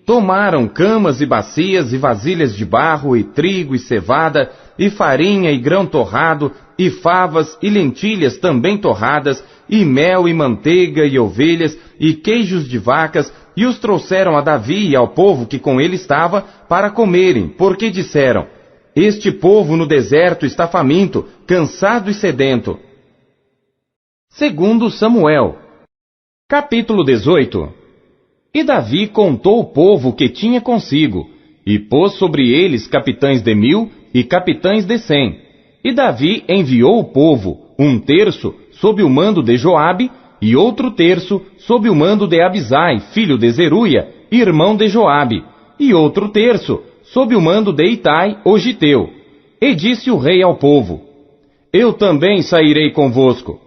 tomaram camas e bacias e vasilhas de barro, e trigo e cevada, e farinha e grão torrado, e favas e lentilhas também torradas, e mel e manteiga e ovelhas, e queijos de vacas, e os trouxeram a Davi e ao povo que com ele estava, para comerem, porque disseram: Este povo no deserto está faminto, cansado e sedento. Segundo Samuel, capítulo 18. E Davi contou o povo que tinha consigo, e pôs sobre eles capitães de 1000 e capitães de 100. E Davi enviou o povo, 1/3 sob o mando de Joabe, e outro terço sob o mando de Abisai, filho de Zeruia, irmão de Joabe, e outro terço sob o mando de Itai, o Giteu. E disse o rei ao povo: Eu também sairei convosco.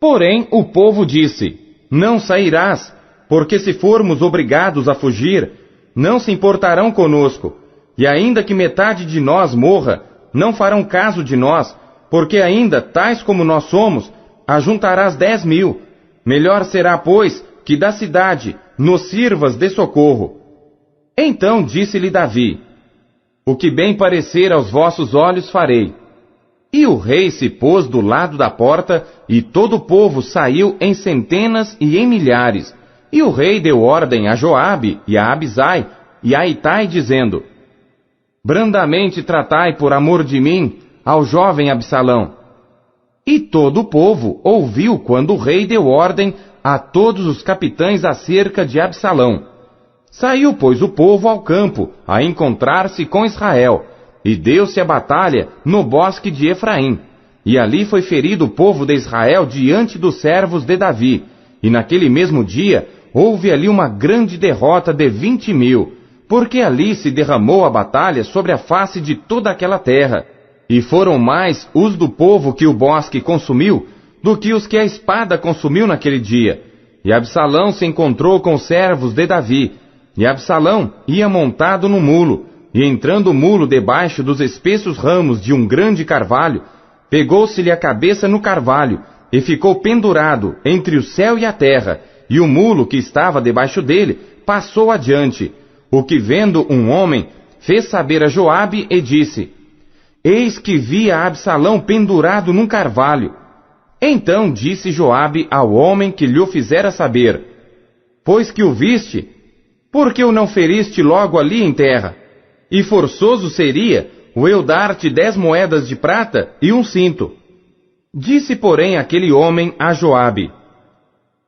Porém o povo disse: Não sairás, porque se formos obrigados a fugir, não se importarão conosco, e ainda que metade de nós morra, não farão caso de nós, porque ainda, tais como nós somos, ajuntarás 10.000. Melhor será, pois, que da cidade nos sirvas de socorro. Então disse-lhe Davi: O que bem parecer aos vossos olhos farei. E o rei se pôs do lado da porta, e todo o povo saiu em centenas e em milhares. E o rei deu ordem a Joabe e a Abisai e a Itai, dizendo: Brandamente tratai por amor de mim ao jovem Absalão. E todo o povo ouviu quando o rei deu ordem a todos os capitães acerca de Absalão. Saiu, pois, o povo ao campo a encontrar-se com Israel, e deu-se a batalha no bosque de Efraim. E ali foi ferido o povo de Israel diante dos servos de Davi. E naquele mesmo dia houve ali uma grande derrota de 20.000, porque ali se derramou a batalha sobre a face de toda aquela terra. E foram mais os do povo que o bosque consumiu, do que os que a espada consumiu naquele dia. E Absalão se encontrou com os servos de Davi. E Absalão ia montado no mulo, e entrando o mulo debaixo dos espessos ramos de um grande carvalho, pegou-se-lhe a cabeça no carvalho, e ficou pendurado entre o céu e a terra, e o mulo que estava debaixo dele passou adiante. O que vendo um homem, fez saber a Joabe e disse: Eis que vi a Absalão pendurado num carvalho. Então disse Joabe ao homem que lhe o fizera saber: Pois que o viste, por que o não feriste logo ali em terra? E forçoso seria o eu dar-te 10 moedas de prata e um cinto. Disse, porém, aquele homem a Joabe: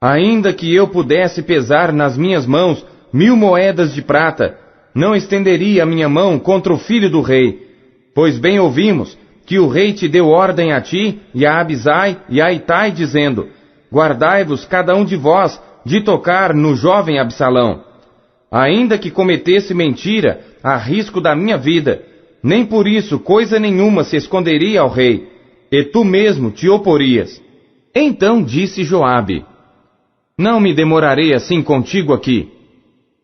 Ainda que eu pudesse pesar nas minhas mãos 1000 moedas de prata, não estenderia a minha mão contra o filho do rei. Pois bem ouvimos que o rei te deu ordem a ti, e a Abisai, e a Itai, dizendo: Guardai-vos cada um de vós de tocar no jovem Absalão. Ainda que cometesse mentira, a risco da minha vida, nem por isso coisa nenhuma se esconderia ao rei, e tu mesmo te oporias. Então disse Joabe: Não me demorarei assim contigo aqui.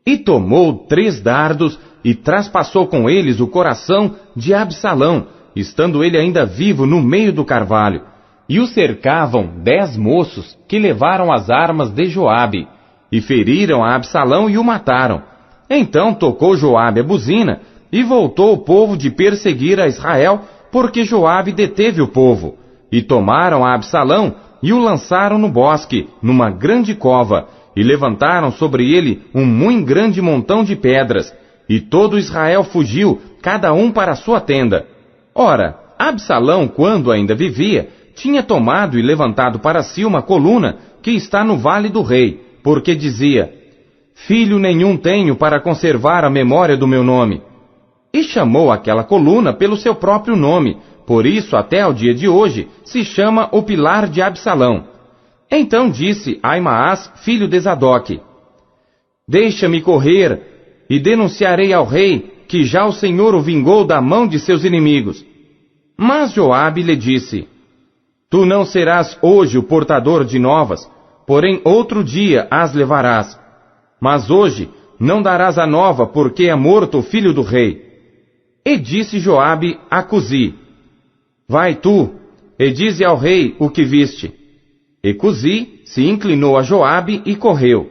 E tomou 3 dardos, e traspassou com eles o coração de Absalão, estando ele ainda vivo no meio do carvalho. E o cercavam 10 moços, que levaram as armas de Joabe, e feriram a Absalão e o mataram. Então tocou Joabe a buzina, e voltou o povo de perseguir a Israel, porque Joabe deteve o povo. E tomaram a Absalão, e o lançaram no bosque, numa grande cova, e levantaram sobre ele um muito grande montão de pedras. E todo Israel fugiu, cada um para a sua tenda. Ora, Absalão, quando ainda vivia, tinha tomado e levantado para si uma coluna que está no vale do rei, porque dizia: Filho nenhum tenho para conservar a memória do meu nome. E chamou aquela coluna pelo seu próprio nome, por isso até ao dia de hoje se chama o Pilar de Absalão. Então disse Aimaas, filho de Zadoque: Deixa-me correr, e denunciarei ao rei que já o Senhor o vingou da mão de seus inimigos. Mas Joabe lhe disse: Tu não serás hoje o portador de novas, porém outro dia as levarás. Mas hoje não darás a nova, porque é morto o filho do rei. E disse Joabe a Cusi: Vai tu, e dize ao rei o que viste. E Cusi se inclinou a Joabe e correu.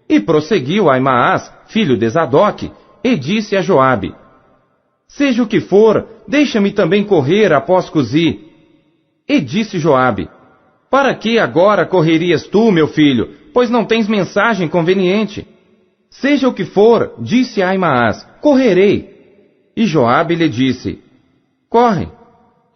E prosseguiu Aimaas, filho de Zadok, e disse a Joabe: seja o que for, deixa-me também correr após Cusi. E disse Joabe: para que agora correrias tu, meu filho, pois não tens mensagem conveniente? Seja o que for, disse Aimaas, correrei. E Joabe lhe disse: corre.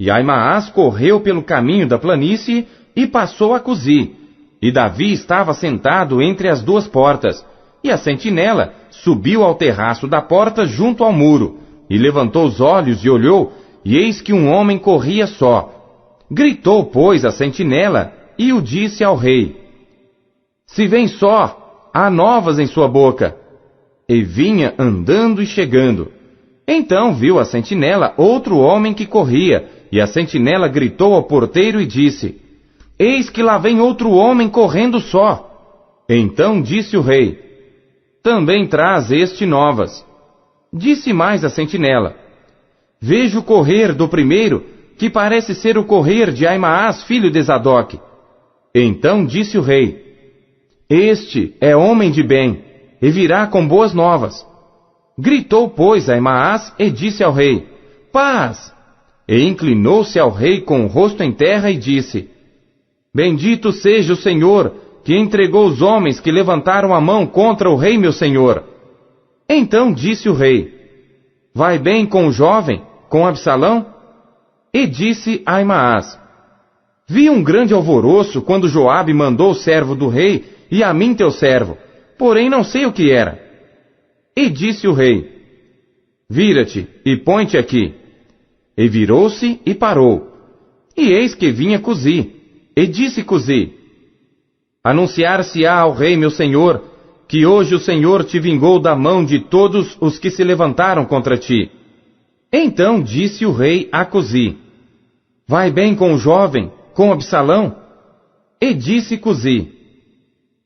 E Aimaas correu pelo caminho da planície e passou a Cusi. E Davi estava sentado entre as duas portas, e a sentinela subiu ao terraço da porta junto ao muro, e levantou os olhos e olhou, e eis que um homem corria só. Gritou, pois, a sentinela, e o disse ao rei: se vem só, há novas em sua boca. E vinha andando e chegando. Então viu a sentinela outro homem que corria, e a sentinela gritou ao porteiro e disse: eis que lá vem outro homem correndo só. Então disse o rei: também traz este novas. Disse mais a sentinela: vejo correr do primeiro, que parece ser o correr de Aimaas, filho de Zadok. Então disse o rei: este é homem de bem, e virá com boas novas. Gritou, pois, Aimaas e disse ao rei: paz! E inclinou-se ao rei com o rosto em terra e disse: bendito seja o Senhor, que entregou os homens que levantaram a mão contra o rei meu senhor. Então disse o rei: vai bem com o jovem, com Absalão? E disse Aimaas: vi um grande alvoroço quando Joabe mandou o servo do rei e a mim teu servo, porém não sei o que era. E disse o rei: vira-te e põe-te aqui. E virou-se e parou. E eis que vinha Cusi. E disse Cusi: anunciar-se-á ao rei meu senhor, que hoje o Senhor te vingou da mão de todos os que se levantaram contra ti. Então disse o rei a Cusi: vai bem com o jovem, com Absalão? E disse Cusi: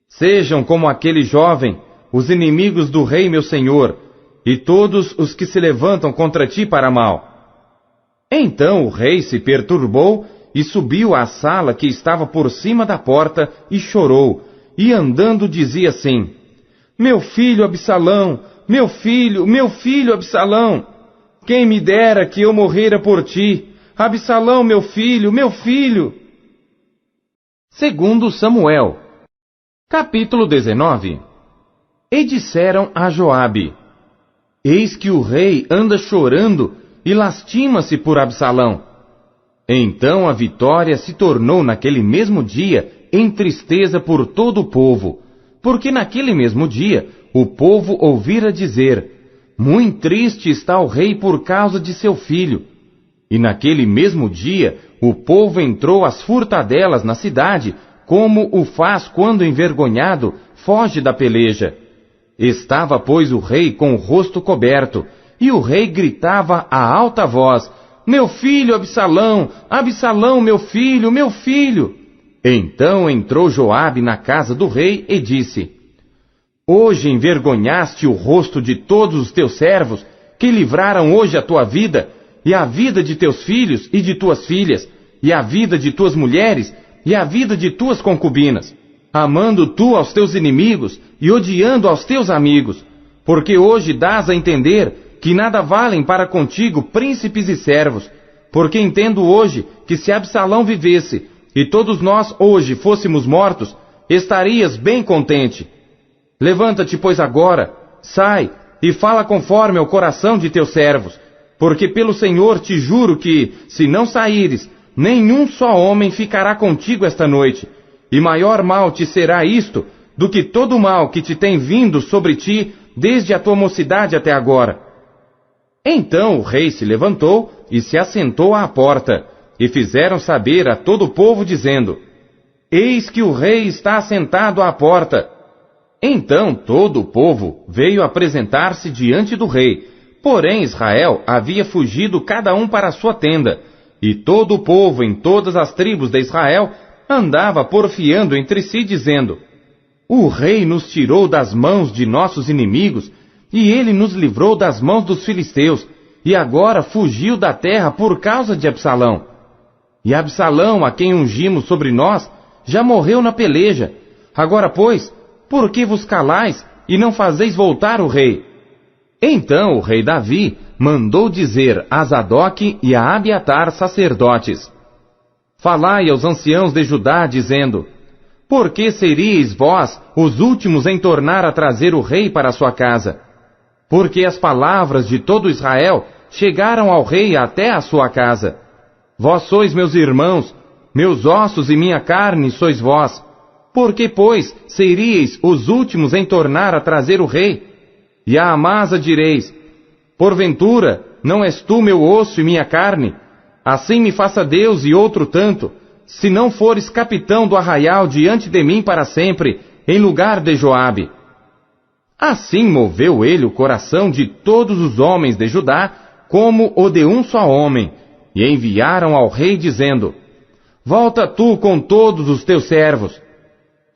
sejam como aquele jovem, os inimigos do rei meu senhor, e todos os que se levantam contra ti para mal. Então o rei se perturbou e subiu à sala que estava por cima da porta e chorou, e andando dizia assim: meu filho Absalão, meu filho Absalão, quem me dera que eu morrera por ti, Absalão, meu filho, meu filho. Segundo Samuel, capítulo 19. E disseram a Joabe: eis que o rei anda chorando e lastima-se por Absalão. Então a vitória se tornou naquele mesmo dia em tristeza por todo o povo, porque naquele mesmo dia o povo ouvira dizer: muito triste está o rei por causa de seu filho. E naquele mesmo dia o povo entrou às furtadelas na cidade, como o faz quando envergonhado foge da peleja. Estava, pois, o rei com o rosto coberto, e o rei gritava a alta voz: meu filho Absalão, Absalão, meu filho, meu filho. Então entrou Joabe na casa do rei e disse: hoje envergonhaste o rosto de todos os teus servos, que livraram hoje a tua vida, e a vida de teus filhos e de tuas filhas, e a vida de tuas mulheres, e a vida de tuas concubinas, amando tu aos teus inimigos e odiando aos teus amigos, porque hoje dás a entender que nada valem para contigo príncipes e servos, porque entendo hoje que se Absalão vivesse, e todos nós hoje fôssemos mortos, estarias bem contente. Levanta-te, pois, agora, sai, e fala conforme ao coração de teus servos, porque pelo Senhor te juro que, se não saíres, nenhum só homem ficará contigo esta noite, e maior mal te será isto, do que todo o mal que te tem vindo sobre ti, desde a tua mocidade até agora. Então o rei se levantou e se assentou à porta, e fizeram saber a todo o povo, dizendo: eis que o rei está assentado à porta. Então todo o povo veio apresentar-se diante do rei, porém Israel havia fugido cada um para a sua tenda, e todo o povo em todas as tribos de Israel andava porfiando entre si, dizendo: o rei nos tirou das mãos de nossos inimigos, e ele nos livrou das mãos dos filisteus, e agora fugiu da terra por causa de Absalão. E Absalão, a quem ungimos sobre nós, já morreu na peleja. Agora, pois, por que vos calais e não fazeis voltar o rei? Então o rei Davi mandou dizer a Zadoque e a Abiatar sacerdotes: Falai aos anciãos de Judá, dizendo: Por que seríeis vós os últimos em tornar a trazer o rei para a sua casa? Porque as palavras de todo Israel chegaram ao rei até a sua casa. Vós sois meus irmãos, meus ossos e minha carne sois vós. Por que, pois, seríeis os últimos em tornar a trazer o rei? E a Amasa direis: Porventura, não és tu meu osso e minha carne? Assim me faça Deus e outro tanto, se não fores capitão do arraial diante de mim para sempre, em lugar de Joabe. Assim moveu ele o coração de todos os homens de Judá, como o de um só homem, e enviaram ao rei dizendo: Volta tu com todos os teus servos.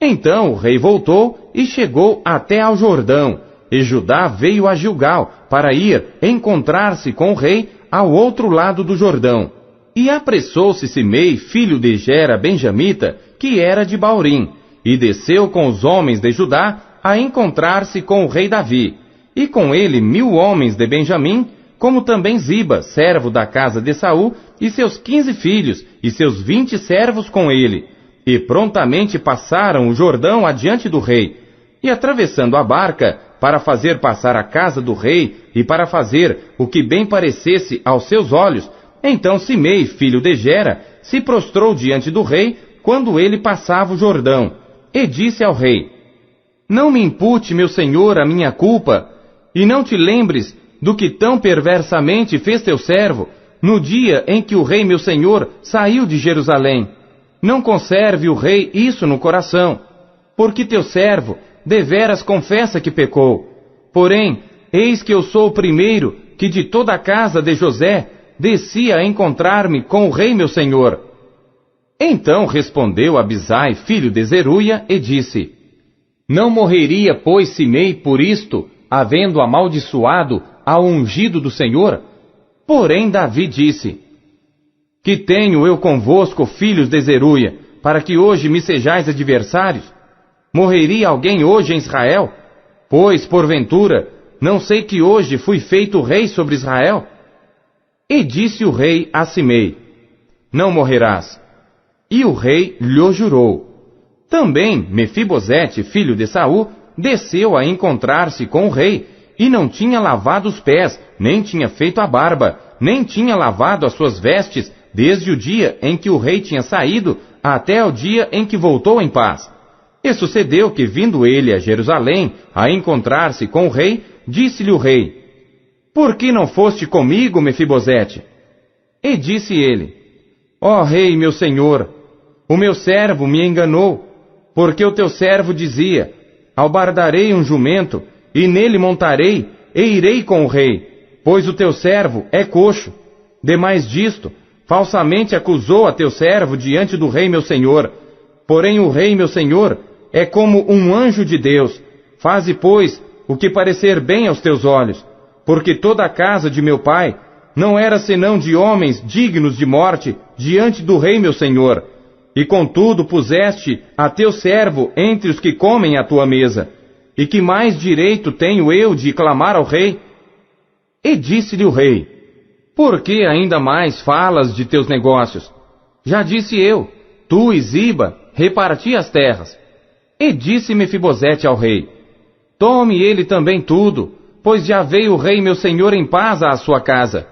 Então o rei voltou e chegou até ao Jordão, e Judá veio a Gilgal para ir encontrar-se com o rei ao outro lado do Jordão. E apressou-se Simei, filho de Gera benjamita, que era de Baurim, e desceu com os homens de Judá a encontrar-se com o rei Davi, e com ele 1000 homens de Benjamim, como também Ziba, servo da casa de Saul, e seus 15 filhos, e seus 20 servos com ele. E prontamente passaram o Jordão adiante do rei, e atravessando a barca, para fazer passar a casa do rei, e para fazer o que bem parecesse aos seus olhos, então Simei, filho de Gera, se prostrou diante do rei, quando ele passava o Jordão, e disse ao rei: Não me impute, meu senhor, a minha culpa, e não te lembres do que tão perversamente fez teu servo, no dia em que o rei meu senhor saiu de Jerusalém. Não conserve o rei isso no coração, porque teu servo deveras confessa que pecou. Porém, eis que eu sou o primeiro que de toda a casa de José desci a encontrar-me com o rei meu senhor. Então respondeu Abisai, filho de Zeruia, e disse: Não morreria, pois, Simei por isto, havendo amaldiçoado ao ungido do Senhor? Porém Davi disse: Que tenho eu convosco, filhos de Zeruia, para que hoje me sejais adversários? Morreria alguém hoje em Israel? Pois, porventura, não sei que hoje fui feito rei sobre Israel? E disse o rei a Simei: Não morrerás. E o rei lhe jurou. Também Mefibosete, filho de Saul, desceu a encontrar-se com o rei, e não tinha lavado os pés, nem tinha feito a barba, nem tinha lavado as suas vestes, desde o dia em que o rei tinha saído, até o dia em que voltou em paz. E sucedeu que, vindo ele a Jerusalém, a encontrar-se com o rei, disse-lhe o rei: Por que não foste comigo, Mefibosete? E disse ele: Ó rei, meu senhor, o meu servo me enganou, porque o teu servo dizia: Albardarei um jumento, e nele montarei, e irei com o rei, pois o teu servo é coxo. Demais disto, falsamente acusou a teu servo diante do rei meu senhor. Porém o rei meu senhor é como um anjo de Deus. Faze, pois, o que parecer bem aos teus olhos, porque toda a casa de meu pai não era senão de homens dignos de morte diante do rei meu senhor. E contudo puseste a teu servo entre os que comem à tua mesa. E que mais direito tenho eu de clamar ao rei? E disse-lhe o rei: Por que ainda mais falas de teus negócios? Já disse eu, tu e Ziba reparti as terras. E disse Mefibosete ao rei: Tome ele também tudo, pois já veio o rei meu senhor em paz à sua casa.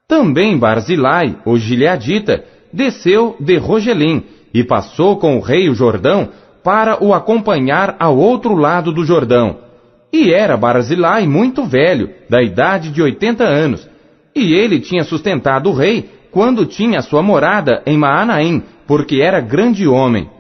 Também Barzilai, o gileadita, desceu de Rogelim, e passou com o rei o Jordão, para o acompanhar ao outro lado do Jordão. E era Barzilai muito velho, da idade de 80 anos, e ele tinha sustentado o rei, quando tinha sua morada em Maanaim, porque era grande homem.